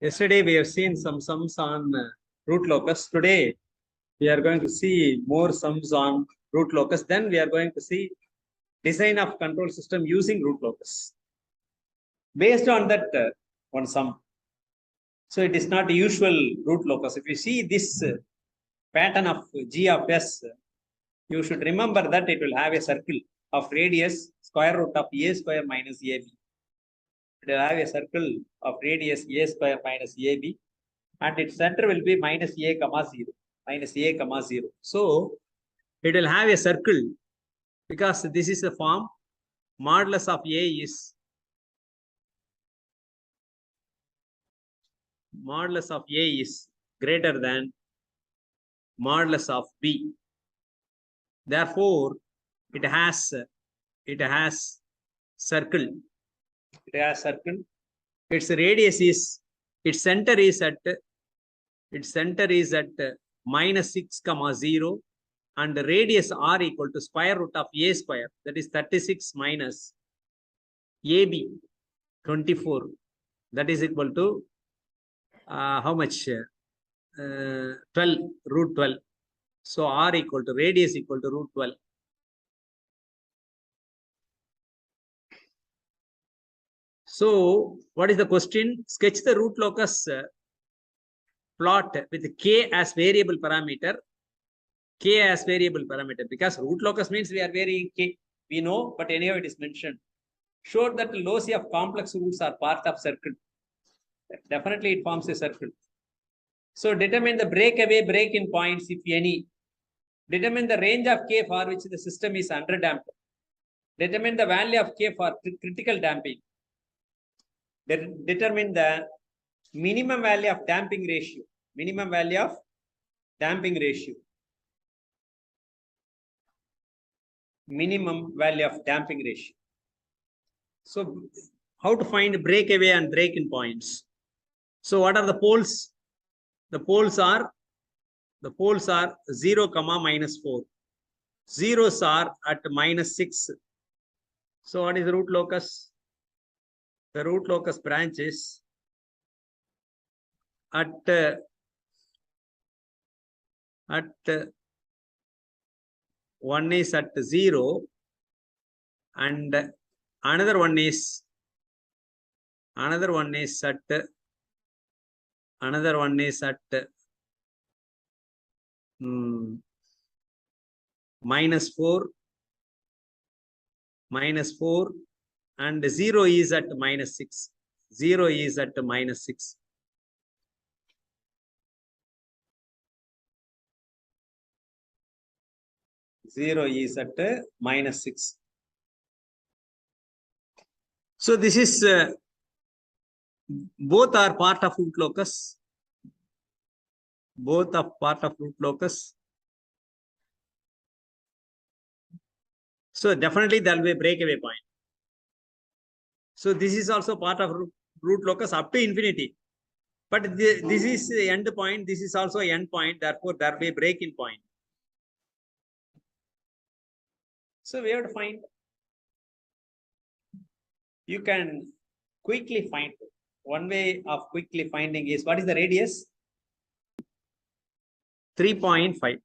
Yesterday we have seen some sums on root locus. Today we are going to see more sums on root locus. Then we are going to see design of control system using root locus. Based on that one sum. So it is not usual root locus. If you see this pattern of G of S, you should remember that it will have a circle of radius square root of a square minus ab. It will have a circle of radius a square minus ab, and its center will be minus a comma 0. Minus a comma 0. So it will have a circle because this is the form modulus of a is greater than modulus of b. Therefore, it has circle. It has circle. Its radius is, its center is at minus 6 comma 0, and the radius r equal to square root of a square, that is 36 minus ab 24, that is equal to how much? 12, root 12. So r equal to radius equal to root 12. So what is the question? Sketch the root locus plot with k as variable parameter. K as variable parameter, because root locus means we are varying k. We know, but anyhow it is mentioned. Show that the loci of complex roots are part of circle. Definitely it forms a circle. So determine the breakaway break-in points, if any. Determine the range of k for which the system is underdamped. Determine the value of k for critical damping. Determine the minimum value of damping ratio. Minimum value of damping ratio. Minimum value of damping ratio. So how to find breakaway and break-in points? So what are the poles? The poles are 0 comma minus 4. Zeros are at minus 6. So what is the root locus? The root locus branches at one is at 0, and another one is at minus 4, and 0 is at minus 6. 0 is at minus 6. Zero is at minus 6. So this is both are part of root locus. Both are part of root locus. So definitely there will be a breakaway point. So this is also part of root locus up to infinity. But this is the end point. This is also an end point. Therefore, there will be a break-in point. So we have to find. You can quickly find. One way of quickly finding is, what is the radius? 3.5.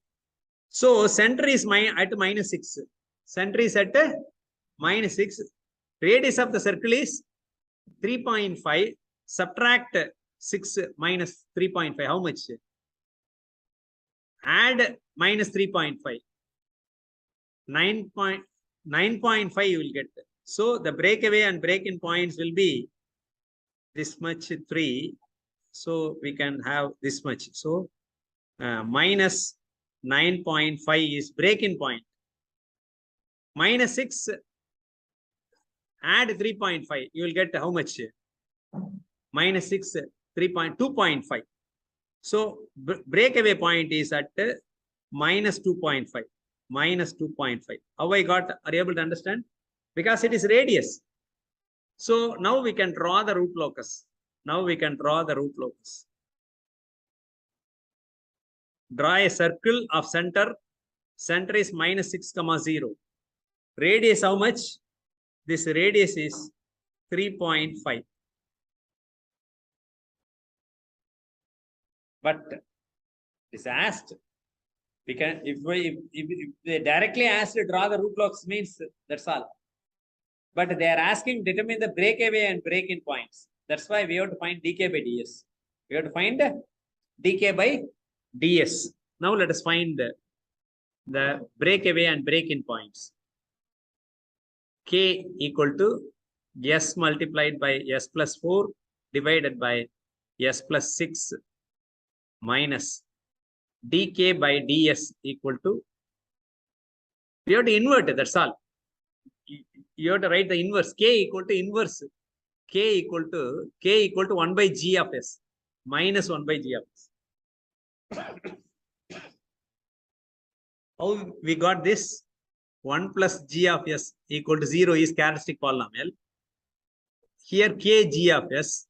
So center is at minus 6. Center is at minus 6. Radius of the circle is 3.5. Subtract 6 minus 3.5. How much? Add minus 3.5. 9.5 you will get. So the breakaway and break-in points will be this much 3. So we can have this much. So minus 9.5 is break-in point. Minus 6, add 3.5. You will get how much? Minus 6, 2.5. So breakaway point is at minus 2.5. Minus 2.5. How I got? Are you able to understand? Because it is radius. So now we can draw the root locus. Draw a circle of center. Center is minus 6 comma 0. Radius how much? This radius is 3.5. But it's asked. We can, if they directly asked to draw the root locus means that's all. But they are asking determine the breakaway and break-in points. That's why we have to find dk by ds. We have to find dk by ds. Now let us find the breakaway and break-in points. K equal to s multiplied by s plus 4 divided by s plus 6 minus dk by ds equal to, we have to invert it, that's all. You have to write the inverse. K equal to inverse. K equal to 1 by g of s minus 1 by g of s. How we got this? 1 plus g of s equal to 0 is characteristic polynomial. Here k g of s.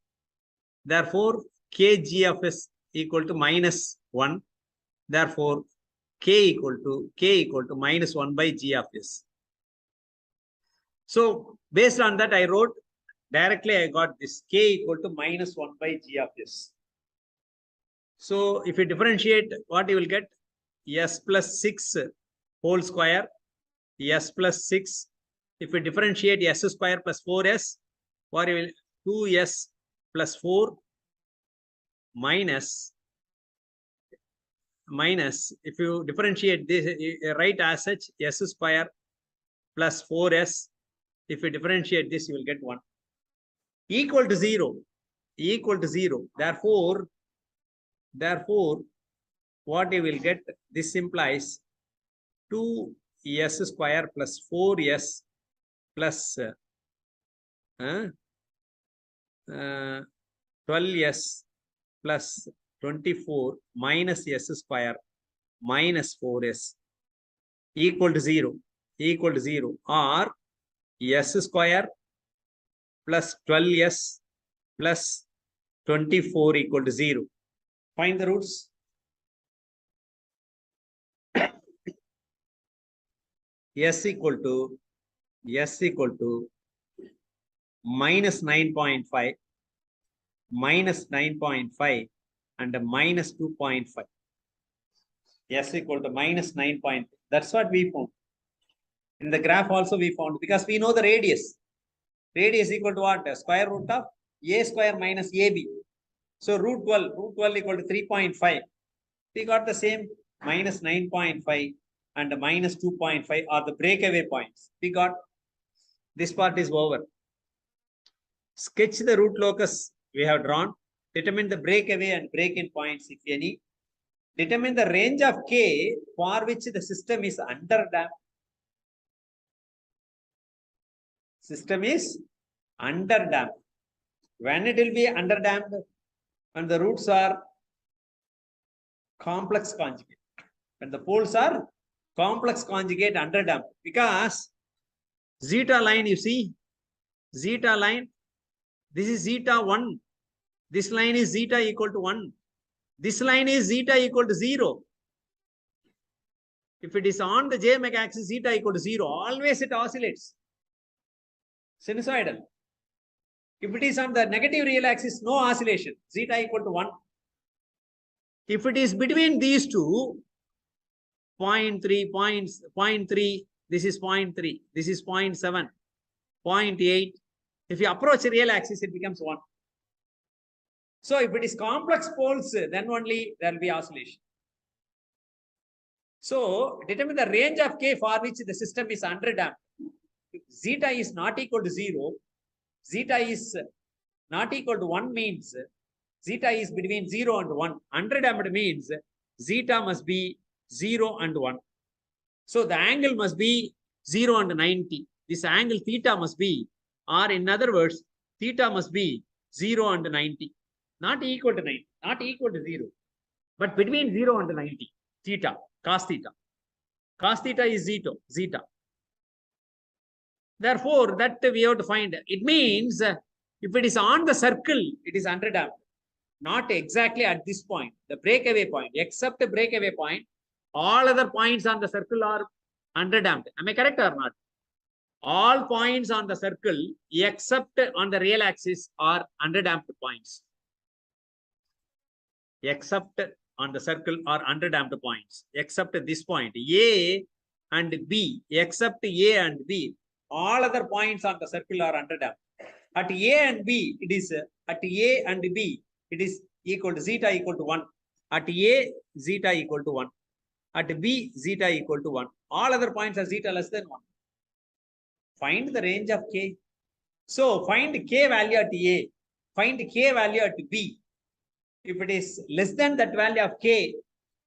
Therefore, k g of s equal to minus 1. Therefore, k equal to minus 1 by g of s. So, based on that, I wrote directly, I got this k equal to minus 1 by g of s. So, if you differentiate, what you will get? S plus 6 whole square, s plus 6. If we differentiate s square plus 4s, what you will 2s plus 4 minus, if you differentiate this, write as such s square plus 4s. If you differentiate this, you will get 1 equal to 0. Therefore, what you will get, this implies 2s square plus 4s plus 12s plus 24 minus s square minus 4s equal to 0. Or s square plus 12s plus 24 equal to 0. Find the roots. S equal to minus 9.5, minus 9.5 and minus 2.5. S equal to minus 9. That's what we found. In the graph also we found, because we know the radius. Radius equal to what? Square root of a square minus ab. So root 12 equal to 3.5. We got the same minus 9.5 and minus 2.5 are the breakaway points. We got this part is over. Sketch the root locus we have drawn. Determine the breakaway and break-in points if any. Determine the range of k for which the system is underdamped. System is underdamped. When it will be underdamped? When the roots are complex conjugate. When the poles are complex conjugate underdamped. Because zeta line, you see, zeta line, this is zeta 1. This line is zeta equal to 1. This line is zeta equal to 0. If it is on the j omega axis, zeta equal to 0, always it oscillates. Sinusoidal. If it is on the negative real axis, no oscillation. Zeta equal to 1. If it is between these two, 0.3, 0.3, this is 0.3, this is 0.7, 0.8. If you approach the real axis, it becomes 1. So if it is complex poles, then only there will be oscillation. So determine the range of k for which the system is underdamped. If zeta is not equal to 0, zeta is not equal to 1 means zeta is between 0 and 1. Underdamped means zeta must be 0 and 1. So the angle must be 0 and 90. This angle theta must be, or in other words, theta must be 0 and 90. Not equal to 90, not equal to 0. But between 0 and 90, theta, cos theta. Cos theta is zeta. Therefore, that we have to find. It means if it is on the circle, it is underdamped. Not exactly at this point, the breakaway point, except the breakaway point, all other points on the circle are underdamped. Am I correct or not? All points on the circle, except on the real axis, are underdamped points. except on the circle are underdamped points, except this point A and B, except A and B, all other points on the circle are underdamped. At A and B, it is at A and B, it is equal to zeta equal to 1. At A, zeta equal to 1. At B, zeta equal to 1. All other points are zeta less than 1. Find the range of K. So find K value at A. Find K value at B. If it is less than that value of K,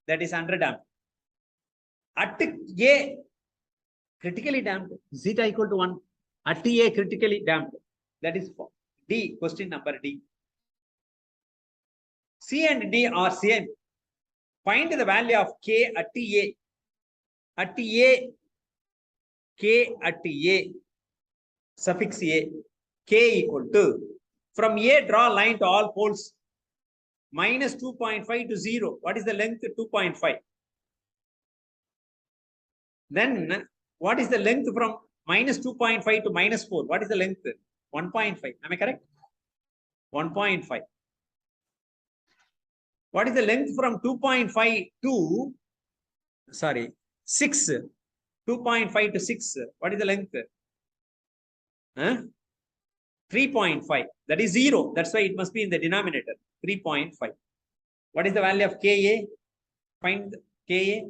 that is underdamped. At A, critically damped, zeta equal to 1. At A, critically damped. That is D, question number D. C and D are same. Find the value of K at A. At A, K at A, suffix A, K equal to, from A, draw line to all poles, minus 2.5 to 0. What is the length? 2.5. Then, what is the length from minus 2.5 to minus 4? What is the length? 1.5. Am I correct? 1.5. What is the length from 2.5 to, sorry, 6? 2.5 to 6. What is the length? 3.5. That is 0. That's why it must be in the denominator. 3.5. What is the value of Ka? Find Ka.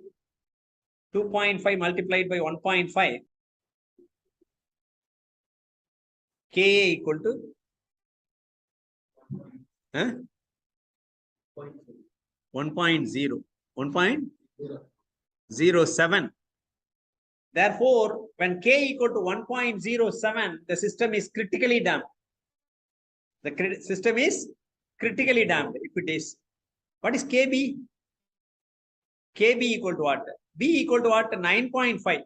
2.5 multiplied by 1.5. Ka equal to 1.0. 1.07. Therefore, when K equal to 1.07, the system is critically damped. The system is critically damped. If it is, what is KB? KB equal to what? B equal to what? 9.5.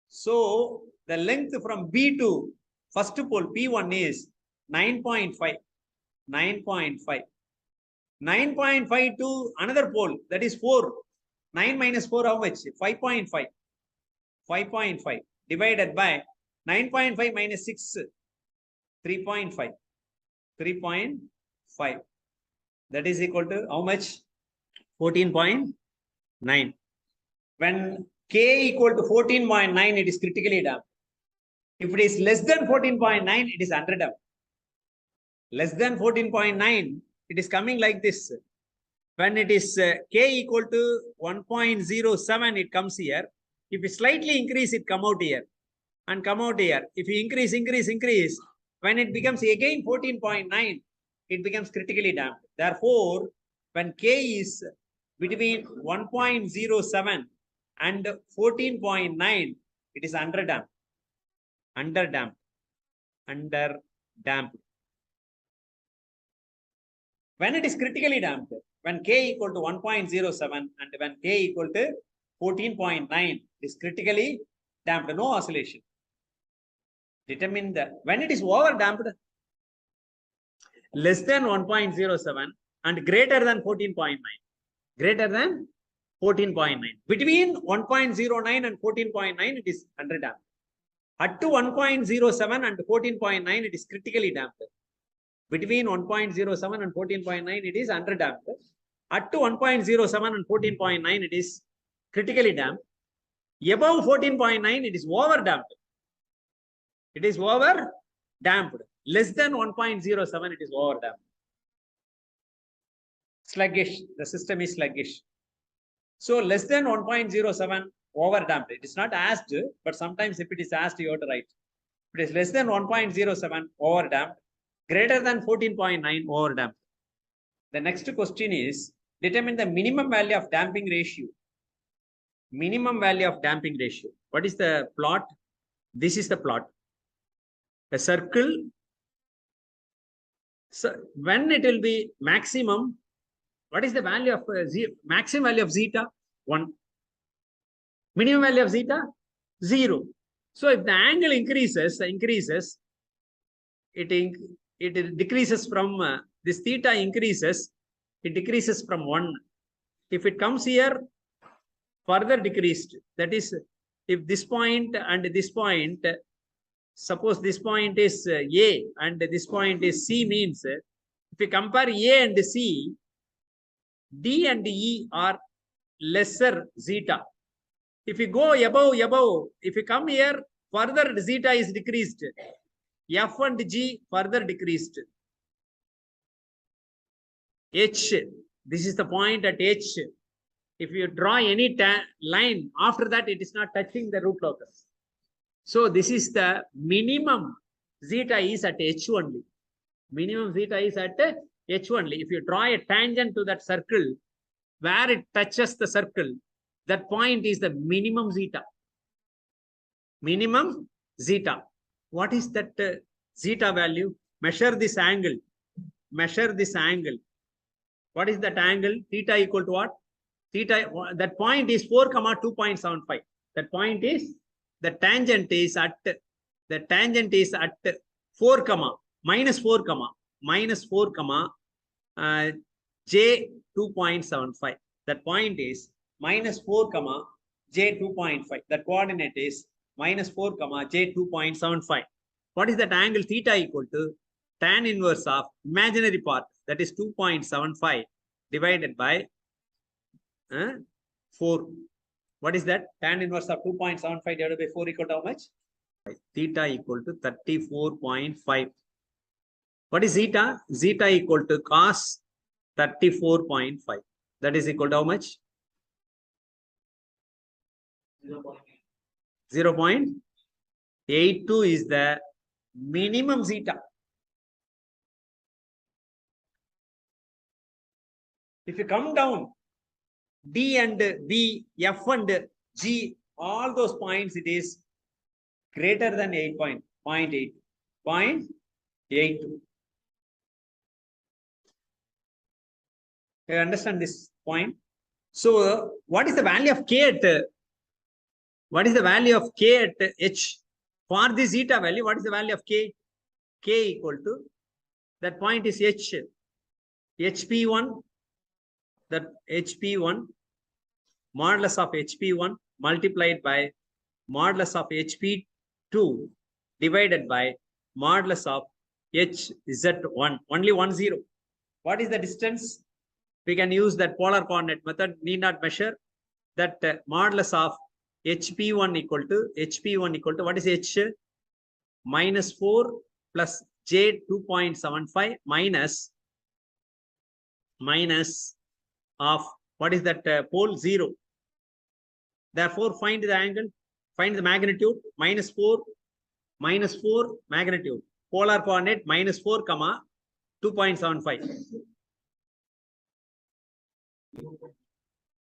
So, the length from B to first pole P1 is 9.5. 9.5. 9.5 to another pole, that is 4. 9 minus 4, how much? 5.5. 5.5 divided by 9.5 minus 6, 3.5. 3.5. That is equal to how much? 14.9. When K equal to 14.9, it is critically damped. If it is less than 14.9, it is underdamped. Less than 14.9, it is coming like this. When it is K equal to 1.07, it comes here. If you slightly increase, it come out here and come out here. If you increase, when it becomes again 14.9, it becomes critically damped. Therefore, when K is between 1.07 and 14.9, it is underdamped. Underdamped. Underdamped. When it is critically damped, when K equal to 1.07 and when K equal to 14.9 is critically damped, no oscillation. Determine that when it is over damped, less than 1.07 and greater than 14.9. Greater than 14.9. Between 1.09 and 14.9, it is underdamped. Up to 1.07 and 14.9, it is critically damped. Between 1.07 and 14.9, it is underdamped. Up to 1.07 and 14.9, it is critically damped. Above 14.9, it is over damped. It is over damped. Less than 1.07, it is over damped. Sluggish. The system is sluggish. So less than 1.07, over damped. It is not asked, but sometimes if it is asked, you have to write. If it is less than 1.07, over damped. Greater than 14.9, over damped. The next question is, determine the minimum value of damping ratio. Minimum value of damping ratio. What is the plot? This is the plot. A circle. So when it will be maximum, what is the value of maximum value of zeta? 1. Minimum value of zeta? 0. So if the angle increases, it decreases from this theta increases, it decreases from 1. If it comes here, further decreased. That is, if this point and this point, suppose this point is A and this point is C, means if you compare A and C, D and E are lesser zeta. If you go above, if you come here, further zeta is decreased. F and G further decreased. H, this is the point at H. If you draw any line, after that it is not touching the root locus. So this is the minimum zeta is at H only. Minimum zeta is at H only. If you draw a tangent to that circle, where it touches the circle, that point is the minimum zeta. Minimum zeta. What is that zeta value? Measure this angle. Measure this angle. What is that angle? Theta equal to what? Theta, that point is 4, 2.75. That point is, the tangent is at 4, minus 4, J 2.75. That point is minus 4, J 2.5. That coordinate is minus 4, J 2.75. What is that angle? Theta equal to tan inverse of imaginary part, that is 2.75 divided by 4. What is that? Tan inverse of 2.75 divided by 4 equal to how much? Theta equal to 34.5. What is zeta? Zeta equal to cos 34.5. That is equal to how much? 0.82 is the minimum zeta. If you come down, D and B, F and G, all those points, it is greater than 0.8. You understand this point? So, what is the value of K at H? For the zeta value, what is the value of K? K equal to, that point is H. HP1, that HP1, modulus of HP1 multiplied by modulus of HP2 divided by modulus of HZ1, only 1, 0. What is the distance? We can use that polar coordinate method, need not measure. That modulus of HP1 equal to what is H? Minus 4 plus J 2.75 minus of what is that pole? 0. Therefore, find the angle, find the magnitude, minus 4 magnitude. Polar coordinate minus 4, 2.75.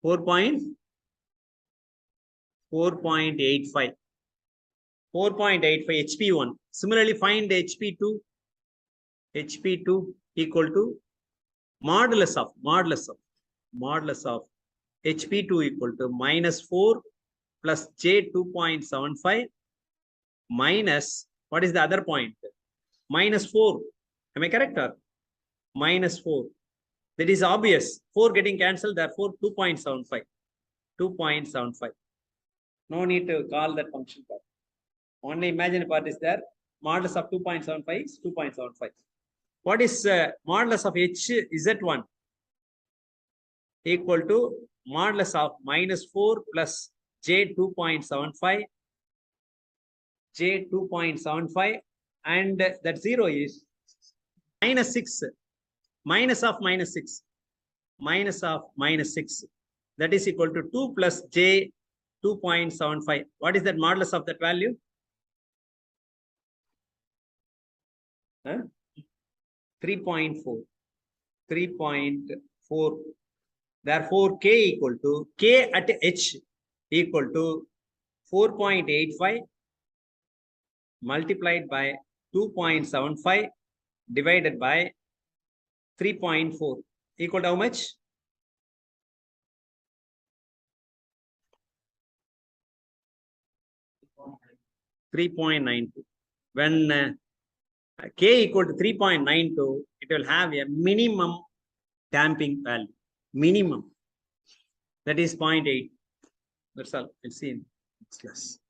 4.85. 4.85 HP1. Similarly, find HP2. HP2 equal to modulus of HP2 equal to minus 4 plus J 2.75 minus, what is the other point? Minus 4. Am I correct? Or? Minus 4. That is obvious. 4 getting cancelled, therefore 2.75. 2.75. No need to call that function part. Only imaginary part is there. Modulus of 2.75 is 2.75. What is modulus of HZ1? Equal to modulus of minus 4 plus J 2.75. J 2.75. And that 0 is minus 6. Minus of minus 6. Minus of minus 6. That is equal to 2 plus J 2.75. What is that modulus of that value? 3.4. 3.4. Therefore, K equal to, K at H equal to 4.85 multiplied by 2.75 divided by 3.4 equal to how much? 3.92. When K equal to 3.92, it will have a minimum damping value. Minimum. That is 0.8. That's all. We'll see in next class.